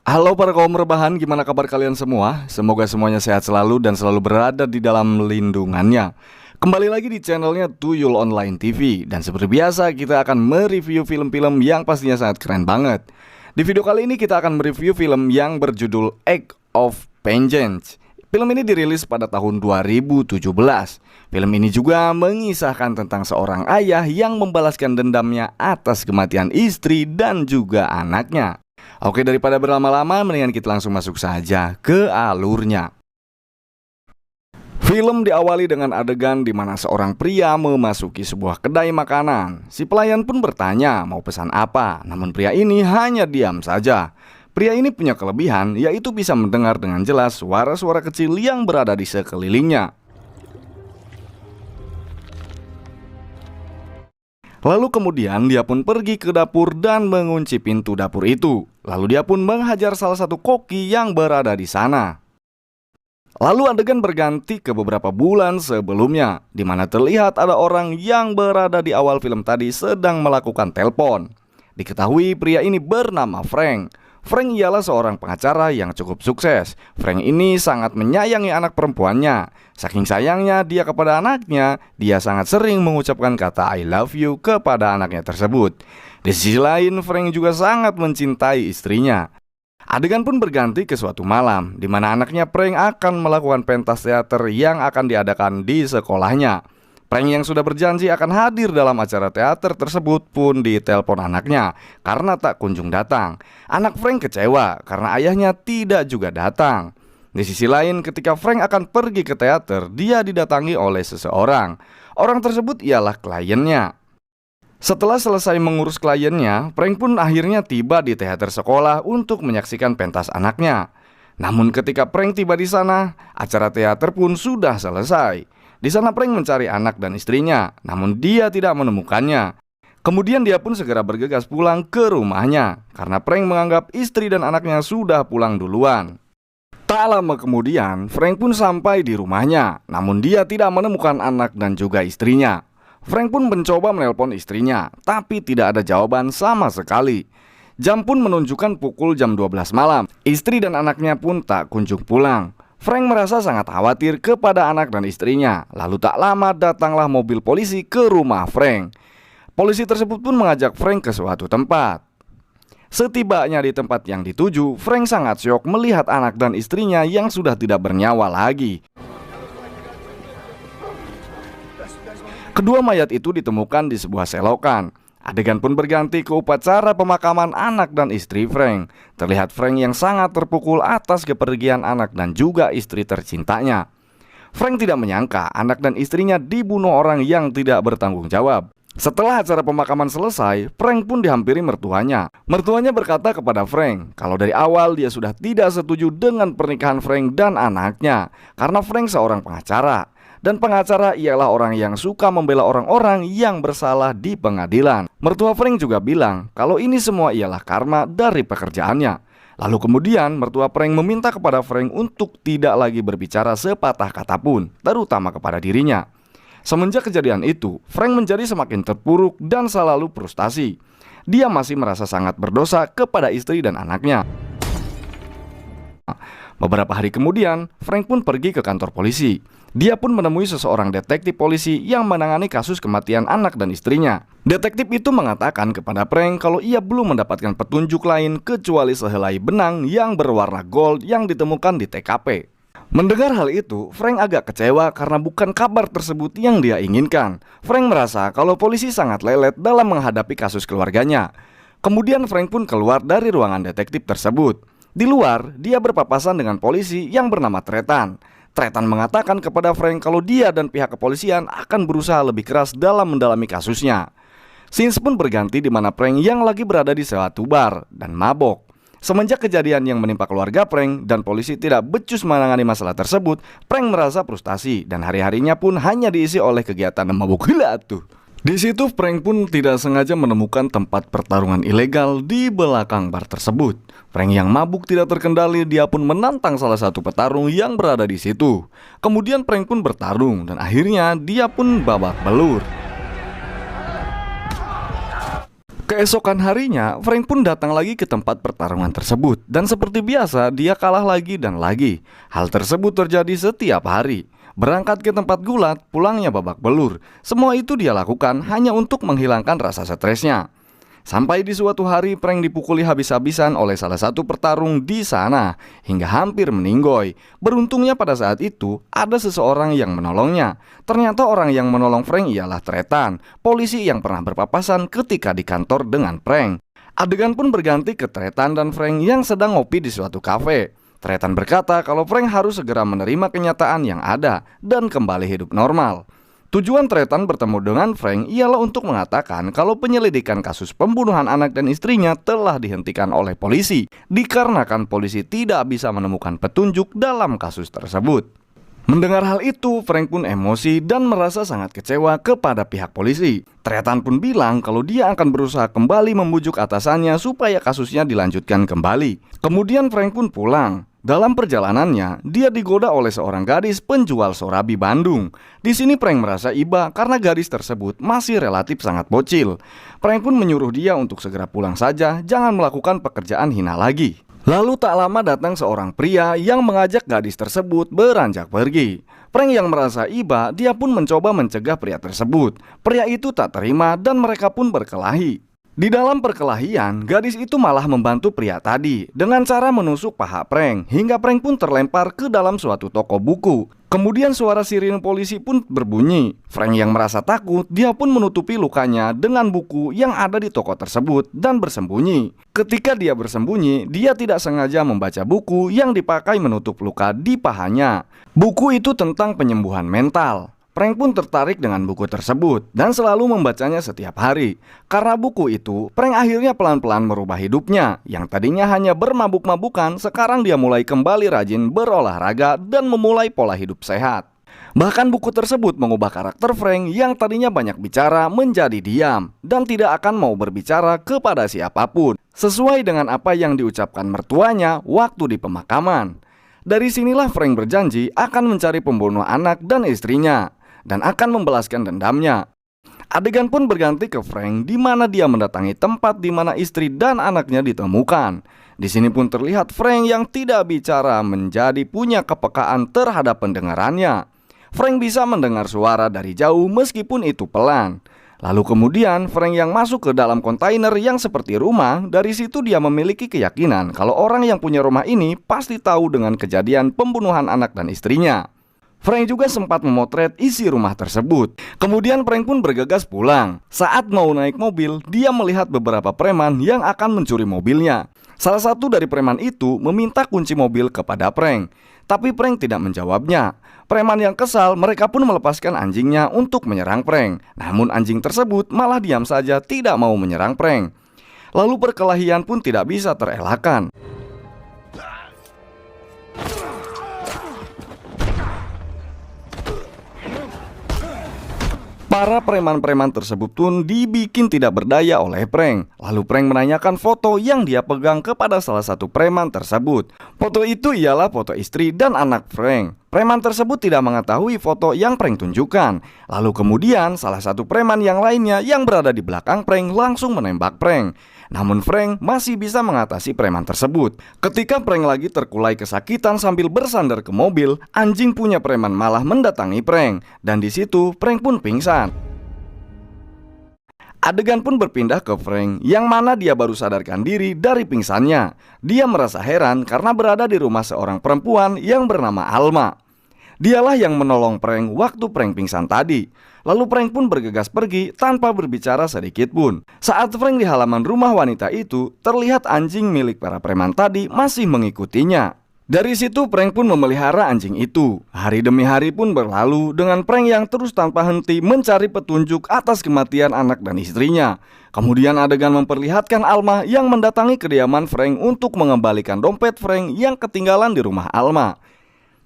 Halo para kaum rebahan, gimana kabar kalian semua? Semoga semuanya sehat selalu dan selalu berada di dalam lindungannya. Kembali lagi di channelnya Tuyul Online TV. Dan seperti biasa kita akan mereview film-film yang pastinya sangat keren banget. Di video kali ini kita akan mereview film yang berjudul Act of Vengeance. Film ini dirilis pada tahun 2017. Film ini juga mengisahkan tentang seorang ayah yang membalaskan dendamnya atas kematian istri dan juga anaknya. Oke, daripada berlama-lama, mendingan kita langsung masuk saja ke alurnya. Film diawali dengan adegan di mana seorang pria memasuki sebuah kedai makanan. Si pelayan pun bertanya mau pesan apa, namun pria ini hanya diam saja. Pria ini punya kelebihan, yaitu bisa mendengar dengan jelas suara-suara kecil yang berada di sekelilingnya. Lalu kemudian dia pun pergi ke dapur dan mengunci pintu dapur itu. Lalu dia pun menghajar salah satu koki yang berada di sana. Lalu adegan berganti ke beberapa bulan sebelumnya, di mana terlihat ada orang yang berada di awal film tadi sedang melakukan telepon. Diketahui pria ini bernama Frank. Frank ialah seorang pengacara yang cukup sukses. Frank ini sangat menyayangi anak perempuannya. Saking sayangnya dia kepada anaknya, dia sangat sering mengucapkan kata I love you kepada anaknya tersebut. Di sisi lain, Frank juga sangat mencintai istrinya. Adegan pun berganti ke suatu malam, di mana anaknya Frank akan melakukan pentas teater yang akan diadakan di sekolahnya. Frank yang sudah berjanji akan hadir dalam acara teater tersebut pun ditelepon anaknya karena tak kunjung datang. Anak Frank kecewa karena ayahnya tidak juga datang. Di sisi lain, ketika Frank akan pergi ke teater, dia didatangi oleh seseorang. Orang tersebut ialah kliennya. Setelah selesai mengurus kliennya, Frank pun akhirnya tiba di teater sekolah untuk menyaksikan pentas anaknya. Namun ketika Frank tiba di sana, acara teater pun sudah selesai. Di sana Frank mencari anak dan istrinya, namun dia tidak menemukannya. Kemudian dia pun segera bergegas pulang ke rumahnya, karena Frank menganggap istri dan anaknya sudah pulang duluan. Tak lama kemudian, Frank pun sampai di rumahnya, namun dia tidak menemukan anak dan juga istrinya. Frank pun mencoba menelpon istrinya, tapi tidak ada jawaban sama sekali. Jam pun menunjukkan pukul jam 12 malam. Istri dan anaknya pun tak kunjung pulang. Frank merasa sangat khawatir kepada anak dan istrinya. Lalu tak lama datanglah mobil polisi ke rumah Frank. Polisi tersebut pun mengajak Frank ke suatu tempat. Setibanya di tempat yang dituju, Frank sangat syok melihat anak dan istrinya yang sudah tidak bernyawa lagi. Kedua mayat itu ditemukan di sebuah selokan. Adegan pun berganti ke upacara pemakaman anak dan istri Frank. Terlihat Frank yang sangat terpukul atas kepergian anak dan juga istri tercintanya. Frank tidak menyangka anak dan istrinya dibunuh orang yang tidak bertanggung jawab. Setelah acara pemakaman selesai, Frank pun dihampiri mertuanya. Mertuanya berkata kepada Frank kalau dari awal dia sudah tidak setuju dengan pernikahan Frank dan anaknya, karena Frank seorang pengacara. Dan pengacara ialah orang yang suka membela orang-orang yang bersalah di pengadilan. Mertua Frank juga bilang kalau ini semua ialah karma dari pekerjaannya. Lalu kemudian mertua Frank meminta kepada Frank untuk tidak lagi berbicara sepatah kata pun, terutama kepada dirinya. Semenjak kejadian itu, Frank menjadi semakin terpuruk dan selalu frustasi. Dia masih merasa sangat berdosa kepada istri dan anaknya. Beberapa hari kemudian, Frank pun pergi ke kantor polisi. Dia pun menemui seseorang detektif polisi yang menangani kasus kematian anak dan istrinya. Detektif itu mengatakan kepada Frank kalau ia belum mendapatkan petunjuk lain kecuali sehelai benang yang berwarna gold yang ditemukan di TKP. Mendengar hal itu, Frank agak kecewa karena bukan kabar tersebut yang dia inginkan. Frank merasa kalau polisi sangat lelet dalam menghadapi kasus keluarganya. Kemudian Frank pun keluar dari ruangan detektif tersebut. Di luar, dia berpapasan dengan polisi yang bernama Tretan. Tretan mengatakan kepada Frank kalau dia dan pihak kepolisian akan berusaha lebih keras dalam mendalami kasusnya. Scenes pun berganti di mana Frank yang lagi berada di suatu bar dan mabok. Semenjak kejadian yang menimpa keluarga Frank dan polisi tidak becus menangani masalah tersebut, Frank merasa frustasi dan hari-harinya pun hanya diisi oleh kegiatan mabuk gila tuh. Di situ Frank pun tidak sengaja menemukan tempat pertarungan ilegal di belakang bar tersebut. Frank yang mabuk tidak terkendali, dia pun menantang salah satu petarung yang berada di situ. Kemudian Frank pun bertarung dan akhirnya dia pun babak belur. Keesokan harinya, Frank pun datang lagi ke tempat pertarungan tersebut. Dan seperti biasa, dia kalah lagi dan lagi. Hal tersebut terjadi setiap hari. Berangkat ke tempat gulat, pulangnya babak belur. Semua itu dia lakukan hanya untuk menghilangkan rasa stresnya. Sampai di suatu hari, Frank dipukuli habis-habisan oleh salah satu petarung di sana hingga hampir meninggoy. Beruntungnya pada saat itu ada seseorang yang menolongnya. Ternyata orang yang menolong Frank ialah Tretan, polisi yang pernah berpapasan ketika di kantor dengan Frank. Adegan pun berganti ke Tretan dan Frank yang sedang ngopi di suatu kafe. Tretan berkata kalau Frank harus segera menerima kenyataan yang ada dan kembali hidup normal. Tujuan Tretan bertemu dengan Frank ialah untuk mengatakan kalau penyelidikan kasus pembunuhan anak dan istrinya telah dihentikan oleh polisi dikarenakan polisi tidak bisa menemukan petunjuk dalam kasus tersebut. Mendengar hal itu, Frank pun emosi dan merasa sangat kecewa kepada pihak polisi. Tretan pun bilang kalau dia akan berusaha kembali membujuk atasannya supaya kasusnya dilanjutkan kembali. Kemudian Frank pun pulang. Dalam perjalanannya, dia digoda oleh seorang gadis penjual sorabi Bandung. Di sini Frank merasa iba karena gadis tersebut masih relatif sangat bocil. Frank pun menyuruh dia untuk segera pulang saja, jangan melakukan pekerjaan hina lagi. Lalu tak lama datang seorang pria yang mengajak gadis tersebut beranjak pergi. Frank yang merasa iba, dia pun mencoba mencegah pria tersebut. Pria itu tak terima dan mereka pun berkelahi. Di dalam perkelahian, gadis itu malah membantu pria tadi dengan cara menusuk paha Frank hingga Frank pun terlempar ke dalam suatu toko buku. Kemudian suara sirine polisi pun berbunyi. Frank yang merasa takut, dia pun menutupi lukanya dengan buku yang ada di toko tersebut dan bersembunyi. Ketika dia bersembunyi, dia tidak sengaja membaca buku yang dipakai menutup luka di pahanya. Buku itu tentang penyembuhan mental. Frank pun tertarik dengan buku tersebut dan selalu membacanya setiap hari. Karena buku itu, Frank akhirnya pelan-pelan merubah hidupnya. Yang tadinya hanya bermabuk-mabukan, sekarang dia mulai kembali rajin berolahraga dan memulai pola hidup sehat. Bahkan buku tersebut mengubah karakter Frank yang tadinya banyak bicara menjadi diam dan tidak akan mau berbicara kepada siapapun, sesuai dengan apa yang diucapkan mertuanya waktu di pemakaman. Dari sinilah Frank berjanji akan mencari pembunuh anak dan istrinya dan akan membalaskan dendamnya. Adegan pun berganti ke Frank di mana dia mendatangi tempat di mana istri dan anaknya ditemukan. Di sini pun terlihat Frank yang tidak bicara menjadi punya kepekaan terhadap pendengarannya. Frank bisa mendengar suara dari jauh meskipun itu pelan. Lalu kemudian Frank yang masuk ke dalam kontainer yang seperti rumah. Dari situ dia memiliki keyakinan kalau orang yang punya rumah ini pasti tahu dengan kejadian pembunuhan anak dan istrinya. Frank juga sempat memotret isi rumah tersebut. Kemudian Frank pun bergegas pulang. Saat mau naik mobil, dia melihat beberapa preman yang akan mencuri mobilnya. Salah satu dari preman itu meminta kunci mobil kepada Frank, tapi Frank tidak menjawabnya. Preman yang kesal, mereka pun melepaskan anjingnya untuk menyerang Frank. Namun anjing tersebut malah diam saja tidak mau menyerang Frank. Lalu perkelahian pun tidak bisa terelakkan. Para preman-preman tersebut pun dibikin tidak berdaya oleh Frank. Lalu Frank menanyakan foto yang dia pegang kepada salah satu preman tersebut. Foto itu ialah foto istri dan anak Frank. Preman tersebut tidak mengetahui foto yang Frank tunjukkan. Lalu kemudian salah satu preman yang lainnya yang berada di belakang Frank langsung menembak Frank. Namun Frank masih bisa mengatasi preman tersebut. Ketika Frank lagi terkulai kesakitan sambil bersandar ke mobil, anjing punya preman malah mendatangi Frank. Dan di situ Frank pun pingsan. Adegan pun berpindah ke Frank yang mana dia baru sadarkan diri dari pingsannya. Dia merasa heran karena berada di rumah seorang perempuan yang bernama Alma. Dialah yang menolong Frank waktu Frank pingsan tadi. Lalu Frank pun bergegas pergi tanpa berbicara sedikit pun. Saat Frank di halaman rumah wanita itu, terlihat anjing milik para preman tadi masih mengikutinya. Dari situ Frank pun memelihara anjing itu. Hari demi hari pun berlalu dengan Frank yang terus tanpa henti mencari petunjuk atas kematian anak dan istrinya. Kemudian adegan memperlihatkan Alma yang mendatangi kediaman Frank untuk mengembalikan dompet Frank yang ketinggalan di rumah Alma.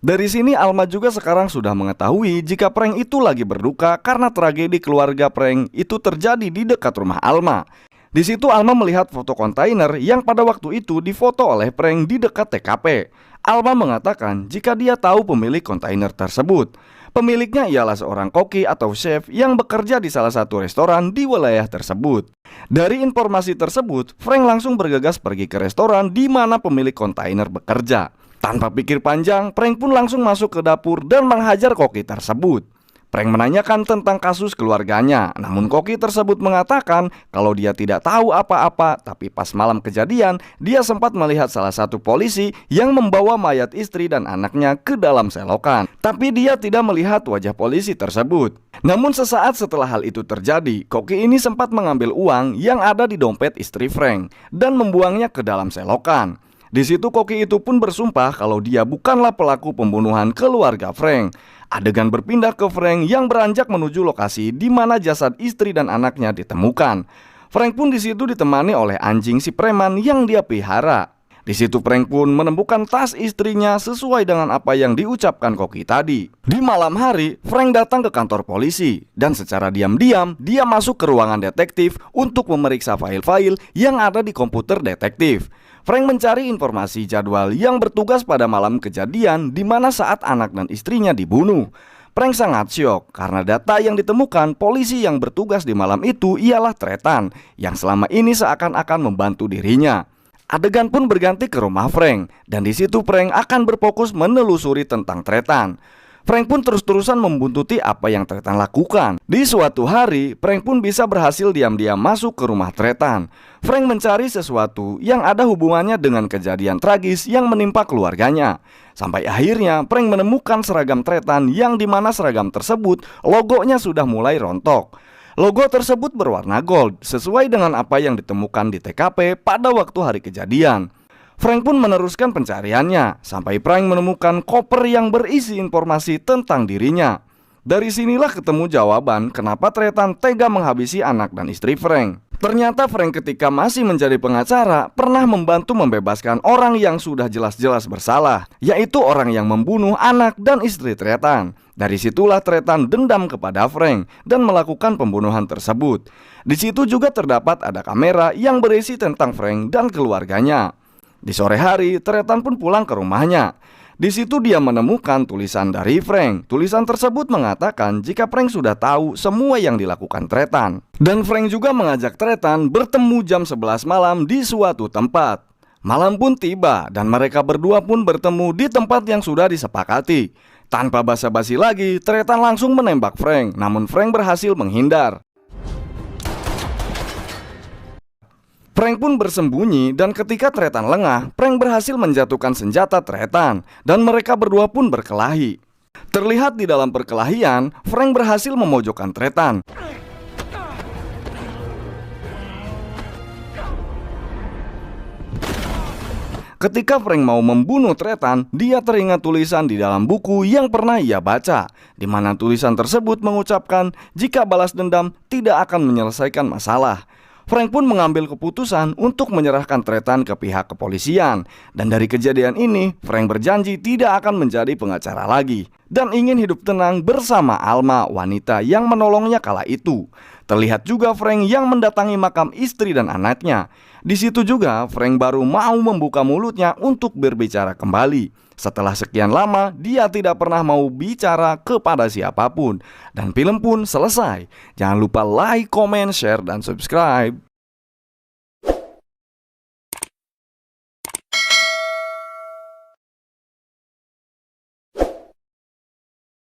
Dari sini Alma juga sekarang sudah mengetahui jika Frank itu lagi berduka karena tragedi keluarga Frank itu terjadi di dekat rumah Alma. Di situ Alma melihat foto kontainer yang pada waktu itu difoto oleh Frank di dekat TKP. Alma mengatakan jika dia tahu pemilik kontainer tersebut. Pemiliknya ialah seorang koki atau chef yang bekerja di salah satu restoran di wilayah tersebut. Dari informasi tersebut, Frank langsung bergegas pergi ke restoran di mana pemilik kontainer bekerja. Tanpa pikir panjang, Frank pun langsung masuk ke dapur dan menghajar koki tersebut. Frank menanyakan tentang kasus keluarganya, namun koki tersebut mengatakan kalau dia tidak tahu apa-apa, tapi pas malam kejadian, dia sempat melihat salah satu polisi yang membawa mayat istri dan anaknya ke dalam selokan. Tapi dia tidak melihat wajah polisi tersebut. Namun sesaat setelah hal itu terjadi, koki ini sempat mengambil uang yang ada di dompet istri Frank dan membuangnya ke dalam selokan. Di situ koki itu pun bersumpah kalau dia bukanlah pelaku pembunuhan keluarga Frank. Adegan berpindah ke Frank yang beranjak menuju lokasi di mana jasad istri dan anaknya ditemukan. Frank pun di situ ditemani oleh anjing si preman yang dia pelihara. Di situ Frank pun menemukan tas istrinya sesuai dengan apa yang diucapkan koki tadi. Di malam hari, Frank datang ke kantor polisi dan secara diam-diam dia masuk ke ruangan detektif untuk memeriksa file-file yang ada di komputer detektif. Frank mencari informasi jadwal yang bertugas pada malam kejadian di mana saat anak dan istrinya dibunuh. Frank sangat syok karena data yang ditemukan polisi yang bertugas di malam itu ialah Tretan yang selama ini seakan-akan membantu dirinya. Adegan pun berganti ke rumah Frank dan di situ Frank akan berfokus menelusuri tentang Tretan. Frank pun terus-terusan membuntuti apa yang Tretan lakukan. Di suatu hari, Frank pun bisa berhasil diam-diam masuk ke rumah Tretan. Frank mencari sesuatu yang ada hubungannya dengan kejadian tragis yang menimpa keluarganya. Sampai akhirnya Frank menemukan seragam Tretan yang dimana seragam tersebut logonya sudah mulai rontok. Logo tersebut berwarna gold sesuai dengan apa yang ditemukan di TKP pada waktu hari kejadian. Frank pun meneruskan pencariannya sampai Frank menemukan koper yang berisi informasi tentang dirinya. Dari sinilah ketemu jawaban kenapa Tretan tega menghabisi anak dan istri Frank. Ternyata Frank ketika masih menjadi pengacara pernah membantu membebaskan orang yang sudah jelas-jelas bersalah, yaitu orang yang membunuh anak dan istri Tretan. Dari situlah Tretan dendam kepada Frank dan melakukan pembunuhan tersebut. Di situ juga terdapat ada kamera yang berisi tentang Frank dan keluarganya. Di sore hari, Tretan pun pulang ke rumahnya. Di situ dia menemukan tulisan dari Frank. Tulisan tersebut mengatakan jika Frank sudah tahu semua yang dilakukan Tretan. Dan Frank juga mengajak Tretan bertemu jam 11 malam di suatu tempat. Malam pun tiba dan mereka berdua pun bertemu di tempat yang sudah disepakati. Tanpa basa-basi lagi, Tretan langsung menembak Frank, namun Frank berhasil menghindar. Frank pun bersembunyi dan ketika Tretan lengah, Frank berhasil menjatuhkan senjata Tretan dan mereka berdua pun berkelahi. Terlihat di dalam perkelahian, Frank berhasil memojokkan Tretan. Ketika Frank mau membunuh Tretan, dia teringat tulisan di dalam buku yang pernah ia baca, di mana tulisan tersebut mengucapkan jika balas dendam tidak akan menyelesaikan masalah. Frank pun mengambil keputusan untuk menyerahkan Tretan ke pihak kepolisian. Dan dari kejadian ini, Frank berjanji tidak akan menjadi pengacara lagi dan ingin hidup tenang bersama Alma, wanita yang menolongnya kala itu. Terlihat juga Frank yang mendatangi makam istri dan anaknya. Di situ juga Frank baru mau membuka mulutnya untuk berbicara kembali. Setelah sekian lama, dia tidak pernah mau bicara kepada siapapun. Dan film pun selesai. Jangan lupa like, comment, share, dan subscribe.